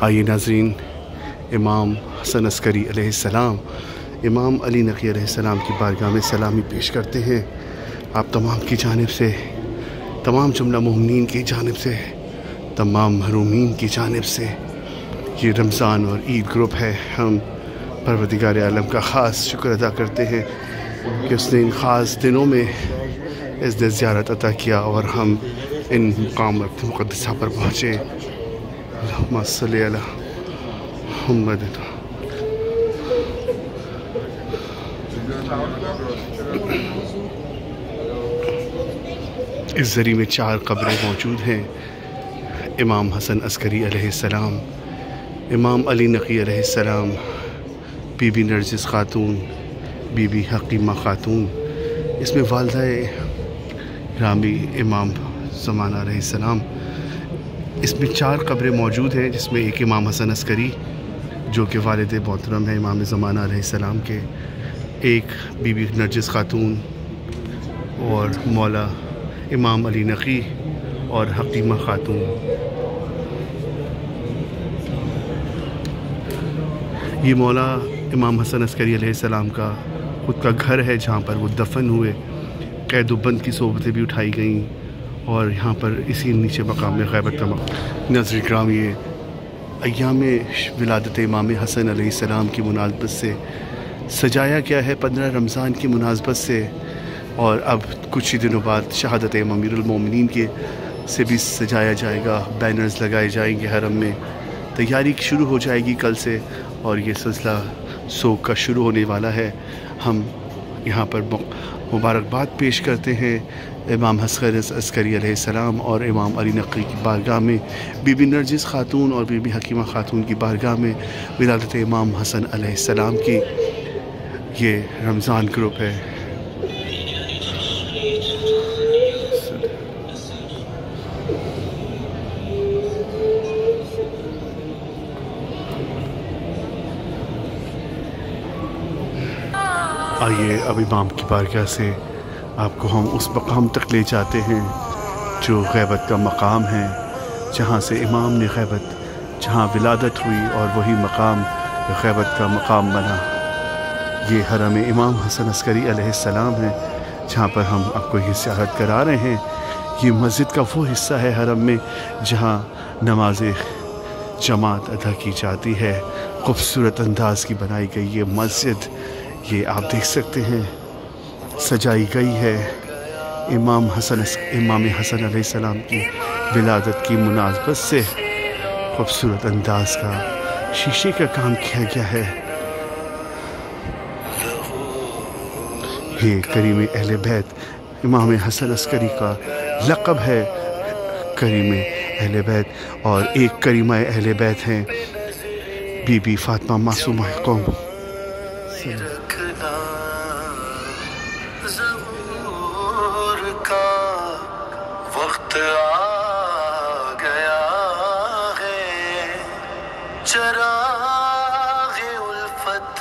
آئیے ناظرین، امام حسن عسکری علیہ السلام امام علی نقی علیہ السلام کی بارگاہ میں سلامی پیش کرتے ہیں۔ آپ تمام کی جانب سے، تمام جملہ مومنین کی جانب سے، تمام محرومین کی جانب سے، یہ رمضان اور عید گروپ ہے۔ ہم پروردگار عالم کا خاص شکر ادا کرتے ہیں کہ اس نے ان خاص دنوں میں اس دن زیارت عطا کیا اور ہم ان مقام مقدسہ پر پہنچے۔ اللہم صلی علی محمد۔ اس ذریعے میں 4 قبریں موجود ہیں: امام حسن عسکری علیہ السلام، امام علی نقی علیہ السلام، بی بی نرجس خاتون، بی بی حکیمہ خاتون۔ اس میں والدہ گرامی امام زمانہ علیہ السلام۔ اس میں 4 قبریں موجود ہیں، جس میں ایک امام حسن عسکری جو کہ والد محترم ہے امام زمانہ علیہ السلام کے، ایک بی بی نرجس خاتون اور مولا امام علی نقی اور حکیمہ خاتون۔ یہ مولا امام حسن عسکری علیہ السلام کا خود کا گھر ہے، جہاں پر وہ دفن ہوئے۔ قید و بند کی صحبتیں بھی اٹھائی گئیں اور یہاں پر اسی نیچے مقام میں غیبت کا مقام۔ ناظرین کرام، یہ ایام ولادت امام حسن علیہ السلام کی مناسبت سے سجایا گیا ہے، 15 رمضان کی مناسبت سے، اور اب کچھ ہی دنوں بعد شہادت امیر المومنین کے سے بھی سجایا جائے گا۔ بینرز لگائے جائیں گے حرم میں، تیاری شروع ہو جائے گی کل سے، اور یہ سلسلہ سوگ کا شروع ہونے والا ہے۔ ہم یہاں پر مبارکباد پیش کرتے ہیں امام حسن عسکری علیہ السلام اور امام علی نقی کی بارگاہ میں، بی بی نرجس خاتون اور بی بی حکیمہ خاتون کی بارگاہ میں ولادت امام حسن علیہ السلام کی۔ یہ رمضان گروپ ہے۔ آئیے اب امام کی بارگاہ سے آپ کو ہم اس مقام تک لے جاتے ہیں جو غیبت کا مقام ہے، جہاں سے امام نے جہاں ولادت ہوئی اور وہی مقام غیبت کا مقام بنا۔ یہ حرم امام حسن عسکری علیہ السلام ہے، جہاں پر ہم آپ کو یہ زیارت کرا رہے ہیں۔ یہ مسجد کا وہ حصہ ہے حرم میں جہاں نماز جماعت ادا کی جاتی ہے۔ خوبصورت انداز کی بنائی گئی یہ مسجد، یہ آپ دیکھ سکتے ہیں، سجائی گئی ہے امام حسن علیہ السلام کی ولادت کی مناسبت سے۔ خوبصورت انداز کا شیشے کا کام کیا گیا ہے۔ یہ کریم اہل بیت، امام حسن عسکری کا لقب ہے کریم اہل بیت، اور ایک کریمہ اہل بیت ہیں بی بی فاطمہ معصومہ قوم۔ ظہور کا وقت آ گیا ہے، چراغ الفت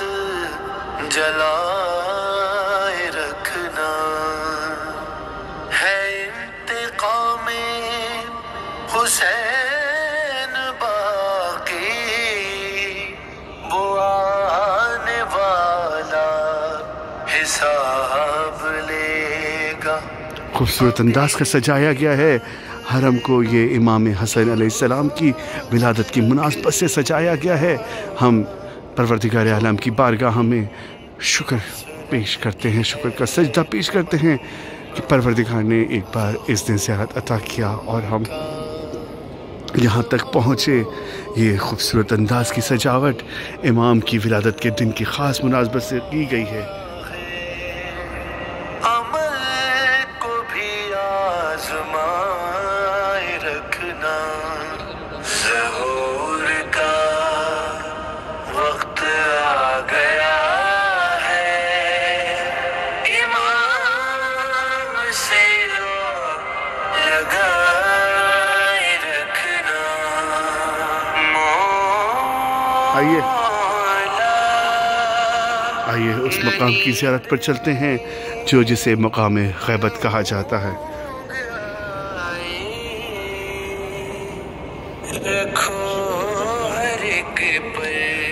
جلائے رکھنا ہے، انتقام حسین باقی وہ آنے والا حساب لے گا۔ خوبصورت انداز کا سجایا گیا ہے حرم کو، یہ امام حسن علیہ السلام کی ولادت کی مناسبت سے سجایا گیا ہے۔ ہم پروردگار عالم کی بارگاہ میں شکر پیش کرتے ہیں، شکر کا سجدہ پیش کرتے ہیں کہ پروردگار نے ایک بار اس دن زیارت عطا کیا اور ہم یہاں تک پہنچے۔ یہ خوبصورت انداز کی سجاوٹ امام کی ولادت کے دن کی خاص مناسبت سے کی گئی ہے۔ ظہور کا وقت آ گیا ہے، امام سے لگائے رکھنا۔ آئیے اس مقام کی زیارت پر چلتے ہیں جو جسے مقام غیبت کہا جاتا ہے۔ رکھو ہے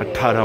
18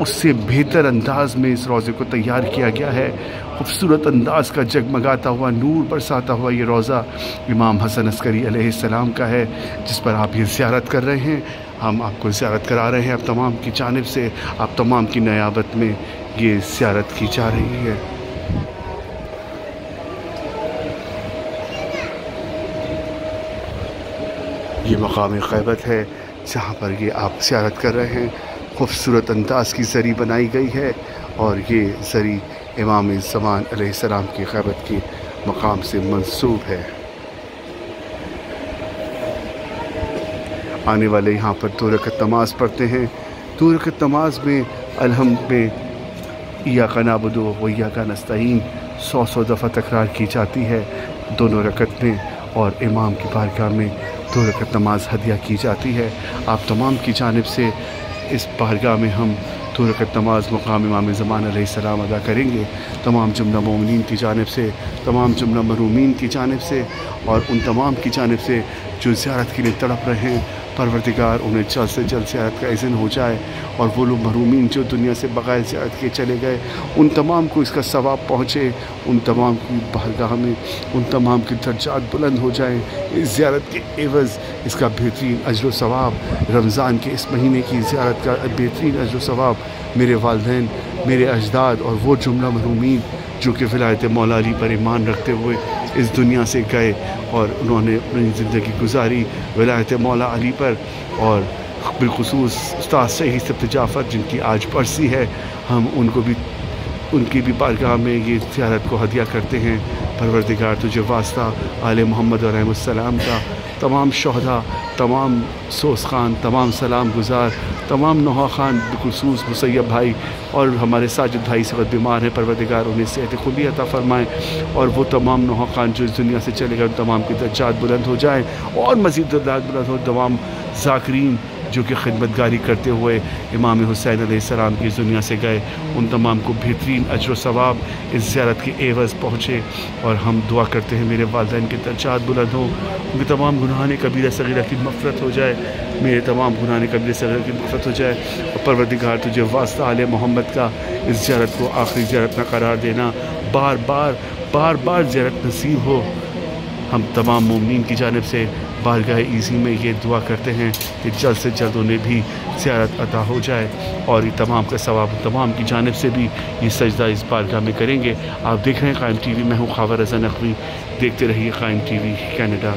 اس سے بہتر انداز میں اس روضے کو تیار کیا گیا ہے۔ خوبصورت انداز کا جگمگاتا ہوا نور برساتا ہوا یہ روضہ امام حسن عسکری علیہ السلام کا ہے، جس پر آپ یہ زیارت کر رہے ہیں۔ ہم آپ کو زیارت کرا رہے ہیں آپ تمام کی جانب سے، آپ تمام کی نیابت میں یہ زیارت کی جا رہی ہے۔ یہ مقام غیبت ہے جہاں پر یہ آپ زیارت کر رہے ہیں۔ خوبصورت انداز کی زری بنائی گئی ہے اور یہ زری امام زمان علیہ السلام کی غیبت کے مقام سے منسوب ہے۔ آنے والے یہاں پر 2 رکعت نماز پڑھتے ہیں۔ 2 رکعت نماز میں الحمد میں ایاک نعبد و ایاک نستعین 100 دفعہ تکرار کی جاتی ہے دونوں رکعت میں، اور امام کی بارگاہ میں 2 رکعت نماز ہدیہ کی جاتی ہے۔ آپ تمام کی جانب سے اس بارگاہ میں ہم 2 رکعت نماز مقام امام زمان علیہ السلام ادا کریں گے، تمام جملہ مومنین کی جانب سے، تمام جملہ محرومین کی جانب سے، اور ان تمام کی جانب سے جو زیارت کے لیے تڑپ رہے ہیں۔ پروردگار انہیں جلد سے جلد زیارت کا اذن ہو جائے، اور وہ لوگ محرومین جو دنیا سے بغیر زیارت کے چلے گئے ان تمام کو اس کا ثواب پہنچے، ان تمام کی بارگاہ میں ان تمام کے درجات بلند ہو جائیں۔ اس زیارت کے عوض اس کا بہترین اجر و ثواب، رمضان کے اس مہینے کی زیارت کا بہترین اجر و ثواب میرے والدین، میرے اجداد اور وہ جملہ محرومین جو کہ ولایت مولا علی پر ایمان رکھتے ہوئے اس دنیا سے گئے اور انہوں نے اپنی زندگی گزاری ولایت مولا علی پر، اور بالخصوص استاد شہید سبت جعفر جن کی آج برسی ہے، ہم ان کی بھی بارگاہ میں یہ زیارت کو ہدیہ کرتے ہیں۔ پروردگار تجھے واسطہ آل محمد علیہ السلام کا، تمام شہداء، تمام سوس خان، تمام سلام گزار، تمام نوحہ خان، بالخصوص مسیب بھائی اور ہمارے ساجد بھائی سخت بیمار ہیں، پروردگار انہیں صحت خودی عطا فرمائیں، اور وہ تمام نوحہ خان جو اس دنیا سے چلے گئے ان تمام کی درجات بلند ہو جائیں، اور مزید درجات بلند ہو تمام ذاکرین جو کہ خدمت گاری کرتے ہوئے امام حسین علیہ السلام کی اس دنیا سے گئے، ان تمام کو بہترین اجر و ثواب اس زیارت کے عوض پہنچے۔ اور ہم دعا کرتے ہیں میرے والدین کے درجات بلند ہوں، ان کے تمام گناہان کبیرہ صغیرہ کی مغفرت ہو جائے، میرے تمام گناہان کبیرہ صغیرہ کی مغفرت ہو جائے، اور پروردگار تجھے واسطہ آل محمد کا اس زیارت کو آخری زیارت نہ قرار دینا، بار بار زیارت نصیب ہو۔ ہم تمام مومنین کی جانب سے بارگاہ ایزی میں یہ دعا کرتے ہیں کہ جلد سے جلد انہیں بھی زیارت عطا ہو جائے، اور یہ تمام کا ثواب تمام کی جانب سے بھی یہ سجدہ اس بارگاہ میں کریں گے۔ آپ دیکھ رہے ہیں قائم ٹی وی، میں ہوں خاور رضا نقوی، دیکھتے رہیے قائم ٹی وی کینیڈا۔